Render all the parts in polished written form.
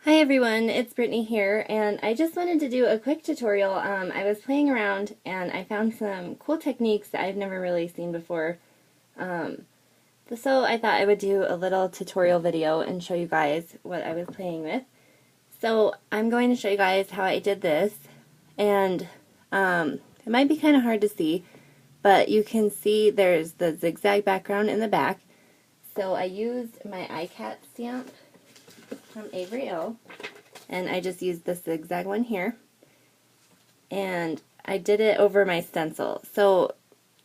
Hi everyone, it's Brittany here, and I just wanted to do a quick tutorial. I was playing around and I found some cool techniques that I've never really seen before. So I thought I would do a little tutorial video and show you guys what I was playing with. So I'm going to show you guys how I did this, and it might be kind of hard to see, but you can see there's the zigzag background in the back. So I used my iCat stamp from Avery, Elle, and I just used this zigzag one here, and I did it over my stencil. So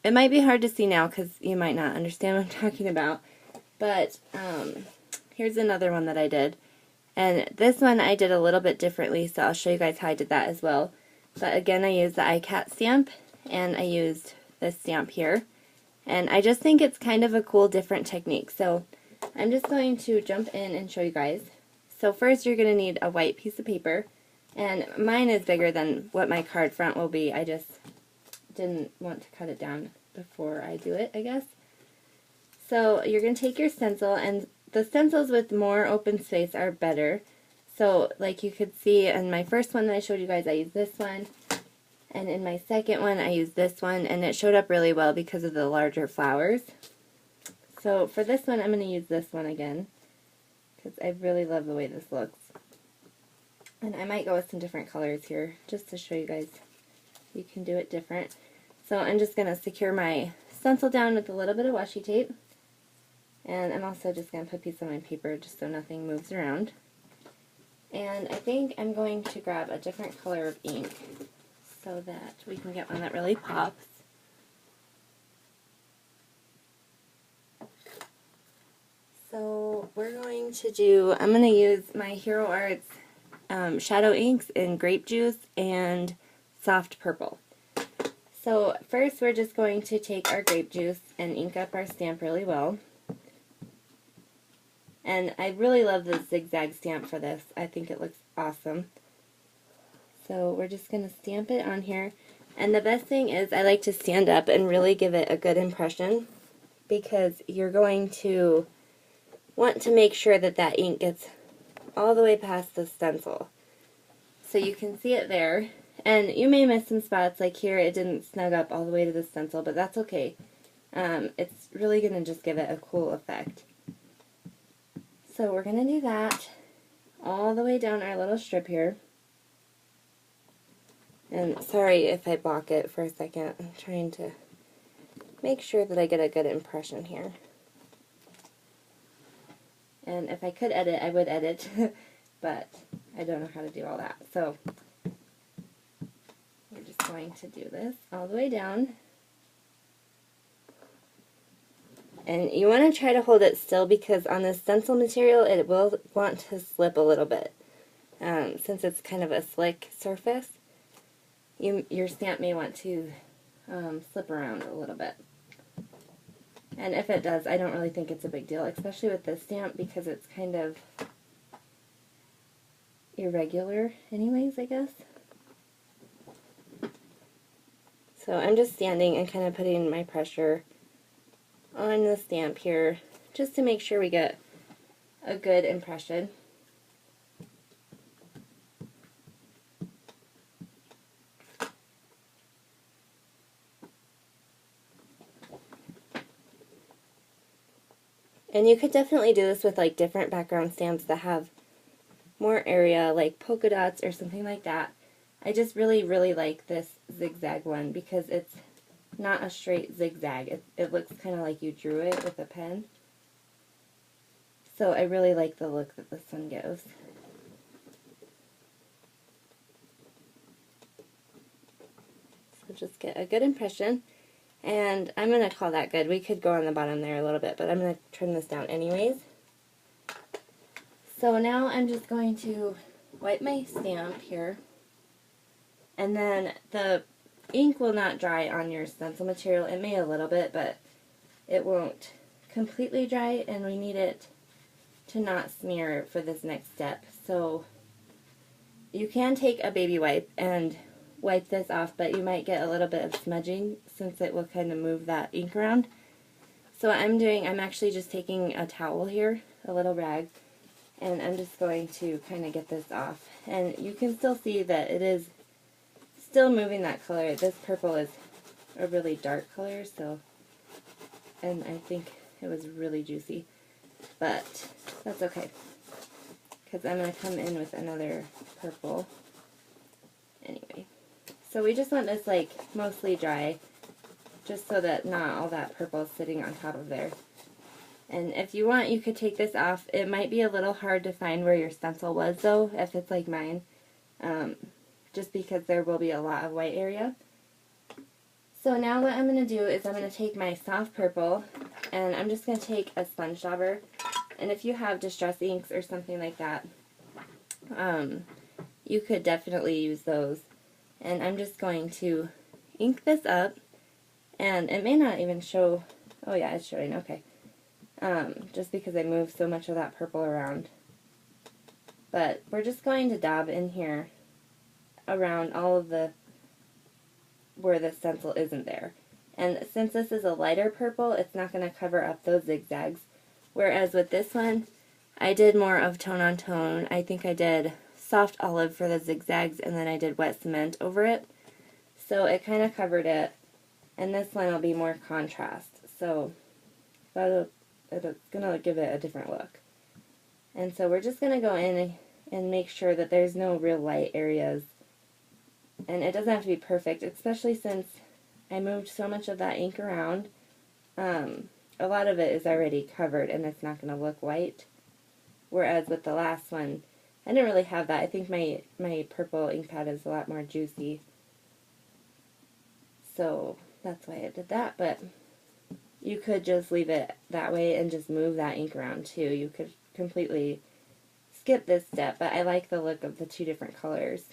it might be hard to see now because you might not understand what I'm talking about, but here's another one that I did, and this one I did a little bit differently, so I'll show you guys how I did that as well. But again, I used the iCat stamp and I used this stamp here, and I just think it's kind of a cool different technique. So I'm just going to jump in and show you guys. So first you're going to need a white piece of paper, and mine is bigger than what my card front will be. I just didn't want to cut it down before I do it, I guess. So you're going to take your stencil, and the stencils with more open space are better. So like you could see in my first one that I showed you guys, I used this one, and in my second one I used this one, and it showed up really well because of the larger flowers. So for this one I'm going to use this one again, because I really love the way this looks. And I might go with some different colors here, just to show you guys you can do it different. So I'm just going to secure my stencil down with a little bit of washi tape. And I'm also just going to put a piece on my paper just so nothing moves around. And I think I'm going to grab a different color of ink so that we can get one that really pops. So we're going to do, I'm going to use my Hero Arts shadow inks in grape juice and soft purple. So first we're just going to take our grape juice and ink up our stamp really well. And I really love the zigzag stamp for this. I think it looks awesome. So we're just going to stamp it on here. And the best thing is I like to stand up and really give it a good impression, because you're going to want to make sure that that ink gets all the way past the stencil. So you can see it there, and you may miss some spots, like here it didn't snug up all the way to the stencil, but that's okay. It's really going to just give it a cool effect. So we're going to do that all the way down our little strip here. And sorry if I block it for a second, I'm trying to make sure that I get a good impression here. And if I could edit, I would edit, but I don't know how to do all that. So we're just going to do this all the way down. And you want to try to hold it still, because on the stencil material it will want to slip a little bit. Since it's kind of a slick surface, your stamp may want to slip around a little bit. And if it does, I don't really think it's a big deal, especially with this stamp, because it's kind of irregular anyways, I guess. So I'm just standing and kind of putting my pressure on the stamp here, just to make sure we get a good impression. And you could definitely do this with like different background stamps that have more area, like polka dots or something like that. I just really like this zigzag one because it's not a straight zigzag. It looks kind of like you drew it with a pen. So I really like the look that this one gives. So just get a good impression. And I'm going to call that good. We could go on the bottom there a little bit, but I'm going to trim this down anyways. So now I'm just going to wipe my stamp here. And then the ink will not dry on your stencil material. It may a little bit, but it won't completely dry, and we need it to not smear for this next step. So you can take a baby wipe and wipe this off, but you might get a little bit of smudging since it will kind of move that ink around. So what I'm actually just taking a towel here, a little rag, And I'm just going to kind of get this off. And you can still see that it is still moving that color. This purple is a really dark color, so, and I think it was really juicy. But that's okay, because I'm going to come in with another purple. Anyway, so we just want this like mostly dry, just so that not all that purple is sitting on top of there. And if you want, you could take this off. It might be a little hard to find where your stencil was, though, if it's like mine, just because there will be a lot of white area. So now what I'm going to do is I'm going to take my soft purple, and I'm just going to take a sponge dauber. And if you have distress inks or something like that, you could definitely use those. And I'm just going to ink this up, and it may not even show. Oh yeah, it's showing, okay. Just because I moved so much of that purple around. But we're just going to dab in here around all of the, where the stencil isn't there. And since this is a lighter purple, it's not going to cover up those zigzags. Whereas with this one, I did more of tone on tone. I think I did soft olive for the zigzags, and then I did wet cement over it. So it kind of covered it. And this one will be more contrast. So it's going to give it a different look. And so we're just going to go in and make sure that there's no real light areas. And it doesn't have to be perfect, especially since I moved so much of that ink around. A lot of it is already covered and it's not going to look white. Whereas with the last one, I didn't really have that. I think my purple ink pad is a lot more juicy. So that's why I did that, but you could just leave it that way and just move that ink around too. You could completely skip this step, but I like the look of the two different colors.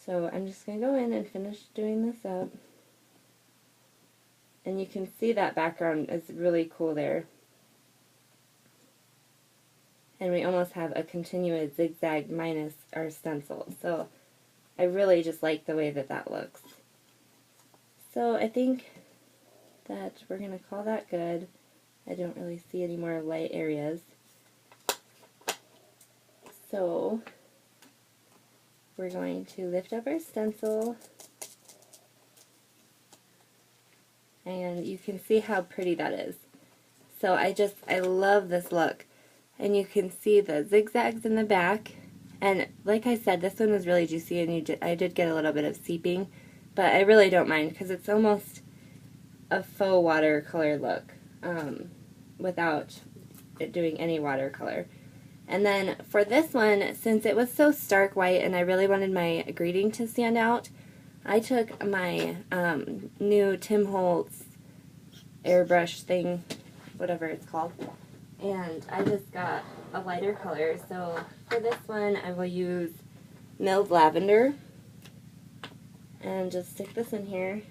So I'm just going to go in and finish doing this up. And you can see that background is really cool there. And we almost have a continuous zigzag minus our stencil. So I really just like the way that that looks. So I think that we're going to call that good. I don't really see any more light areas. So we're going to lift up our stencil, and you can see how pretty that is. So I love this look. And you can see the zigzags in the back. And like I said, this one was really juicy, and I did get a little bit of seeping, but I really don't mind because it's almost a faux watercolor look without it doing any watercolor. And then for this one, since it was so stark white and I really wanted my greeting to stand out, I took my new Tim Holtz airbrush thing, whatever it's called, and I just got a lighter color. So for this one, I will use milled lavender, and just stick this in here.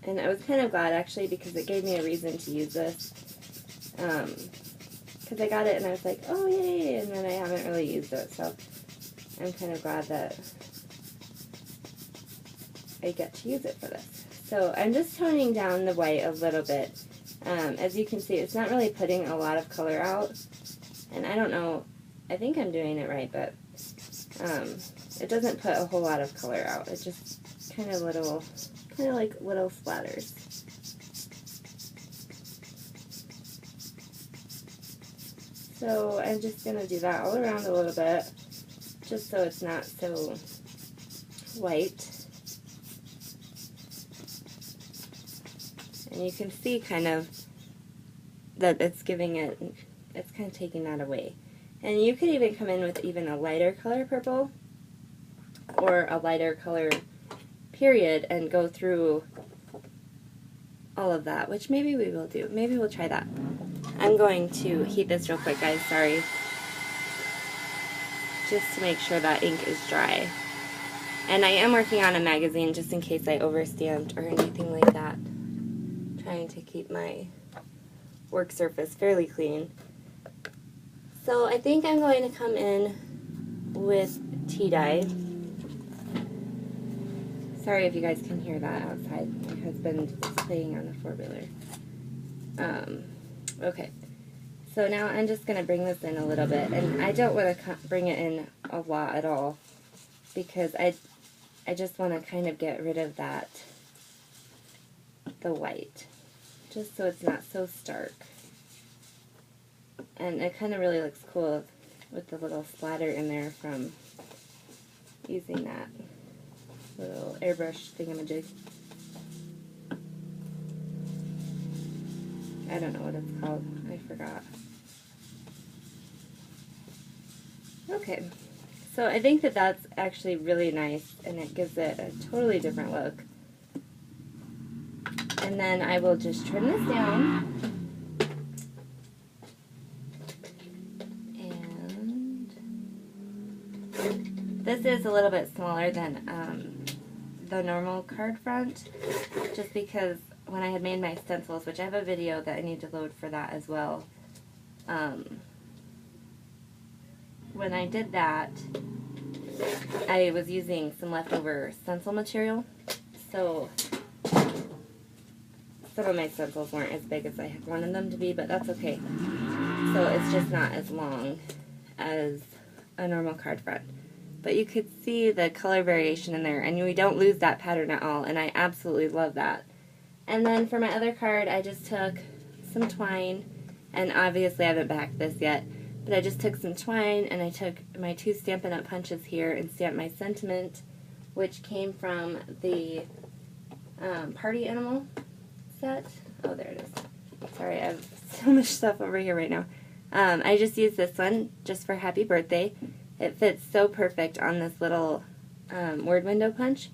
And I was kind of glad actually because it gave me a reason to use this. Because I got it and I was like, oh yay, and then I haven't really used it, so I'm kind of glad that I get to use it for this. So I'm just toning down the white a little bit. As you can see, it's not really putting a lot of color out, and I don't know, I think I'm doing it right, but it doesn't put a whole lot of color out. It just kind of like little splatters. So I'm just going to do that all around a little bit, just so it's not so white. And you can see kind of that it's giving it, it's kind of taking that away. And you could even come in with even a lighter color purple, or a lighter color period, and go through all of that, which maybe we will do. Maybe we'll try that. I'm going to heat this real quick, guys, sorry. Just to make sure that ink is dry. And I am working on a magazine just in case I overstamped or anything like that. Trying to keep my work surface fairly clean. So I think I'm going to come in with tea dye. Sorry if you guys can hear that outside. My husband is playing on the 4-wheeler. Okay, so now I'm just going to bring this in a little bit, and I don't want to bring it in a lot at all, because I just want to kind of get rid of the white, just so it's not so stark. And it kind of really looks cool with the little splatter in there from using that little airbrush thingamajig. I don't know what it's called. I forgot. Okay, so I think that that's actually really nice, and it gives it a totally different look. And then I will just trim this down. This is a little bit smaller than the normal card front, just because when I had made my stencils, which I have a video that I need to load for that as well, when I did that, I was using some leftover stencil material, so some of my stencils weren't as big as I had wanted them to be, but that's okay. So it's just not as long as a normal card front. But you could see the color variation in there, and we don't lose that pattern at all, and I absolutely love that. And then for my other card, I just took some twine, and obviously I haven't backed this yet, but I just took some twine, and I took my 2 Stampin' Up! Punches here and stamped my sentiment, which came from the Party Animal set. Oh, there it is. Sorry, I have so much stuff over here right now. I just used this one just for Happy Birthday. It fits so perfect on this little word window punch.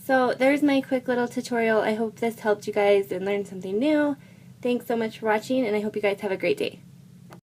So there's my quick little tutorial. I hope this helped you guys and learned something new. Thanks so much for watching, and I hope you guys have a great day.